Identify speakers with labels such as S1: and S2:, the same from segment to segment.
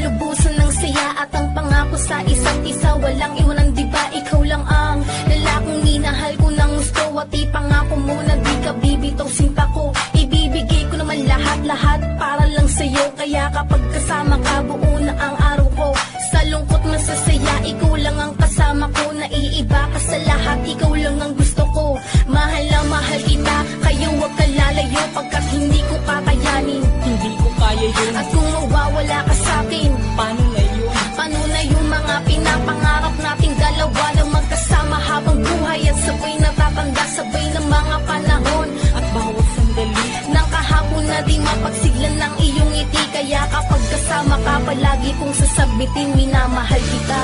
S1: lubusan ng saya at ang pangako sa isa't isa. Walang iwanan, diba ikaw lang ang lalaking minahal ko ng gusto. At ipangako mo na di ka bibitaw, sinta ko ibibigay ko naman lahat-lahat para lang sa'yo. Kaya kapag kasama ka, buo na ang araw ko. Sa lungkot masasaya, ikaw lang ang kasama ko. Naiiba ka sa lahat, ikaw lang ang gusto ko. Mahal na mahal kita, kaya huwag ka lalayo. Pagkat hindi ko kakayanin,
S2: Hindi ko kaya yun.
S1: at kung mawawala ka sa'kin,
S2: Paano na yun?
S1: paano na yung mga pinapangarap nating dalawa na magkasama habang buhay at sabay natatanda, sabay ng mga panahon
S2: At bawat sandali
S1: ng kahapon na di mapagsiglan ng iyong ngiti. Kaya kapag kasama ka, palagi kong sasabitin, minamahal kita.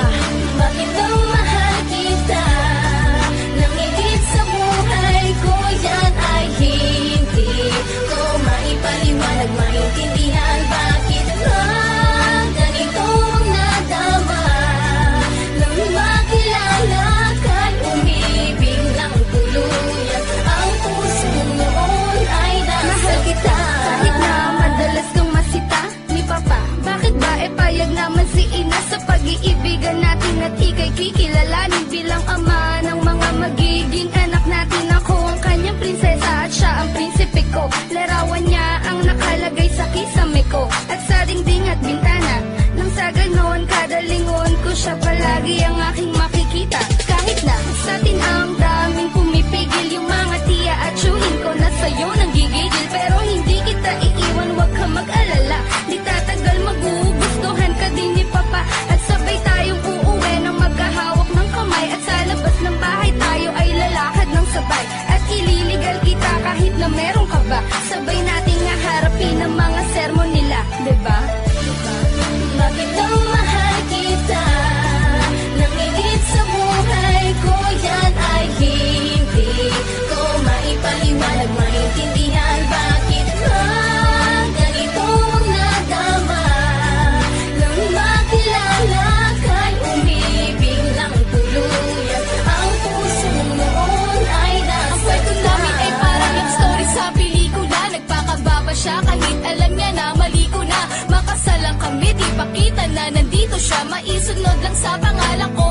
S1: Bakit daw mahal kita? Nang higit sa buhay ko, yan ay hindi ko maipaliwanag, maintindihan. Bakit ba ganito ang nadama? Nang makilala ka'y umibig ng tuluyan, ang puso noon ay nasa kita. Kahit na madalas kang masita ni Papa, bakit ba payag naman si Ina sa pag-iibigan natin at ika'y kikilalanin bilang ama ng mga magiging anak natin? Ako ang kanyang prinsesa at siya ang prinsipe ko. Larawan niya ang nakalagay sa kisame ko at sa dingding at bintana. Nang sa ganon, kada lingon ko siya palagi ang aking makikita. Kahit na sa atin ang daming pumipigil, yung mga tiya at tiyuhin ko na sa'yo nang gigigil. Pero hindi kita iiwan, wag ka mag-alala. Di tatagal, magugustuhan ka din ni Papa. At sabay tayong uuwi nang magkahawak ng kamay. At sa labas ng bahay tayo ay lalakad ng sabay. At ililigal kita kahit na meron ka ba. Sabay nating haharapin ang mga sermon nila, diba? Bakit daw mahal kita? Nang higit sa buhay ko, yan ay hindi ko maipaliwanag, maintindihan. Bakit ba ganito ang nadama? Nang makilala ka'y umibig ng tuluyan, ang puso noon ay nasa kita. Ang kwento namin ay parang love story sa pelikula. Nagpakababa siya kahit alam niya na mali ko na. Makasalang kami, di pa kita na nandito siya. Maisunod lang sa pangalan ko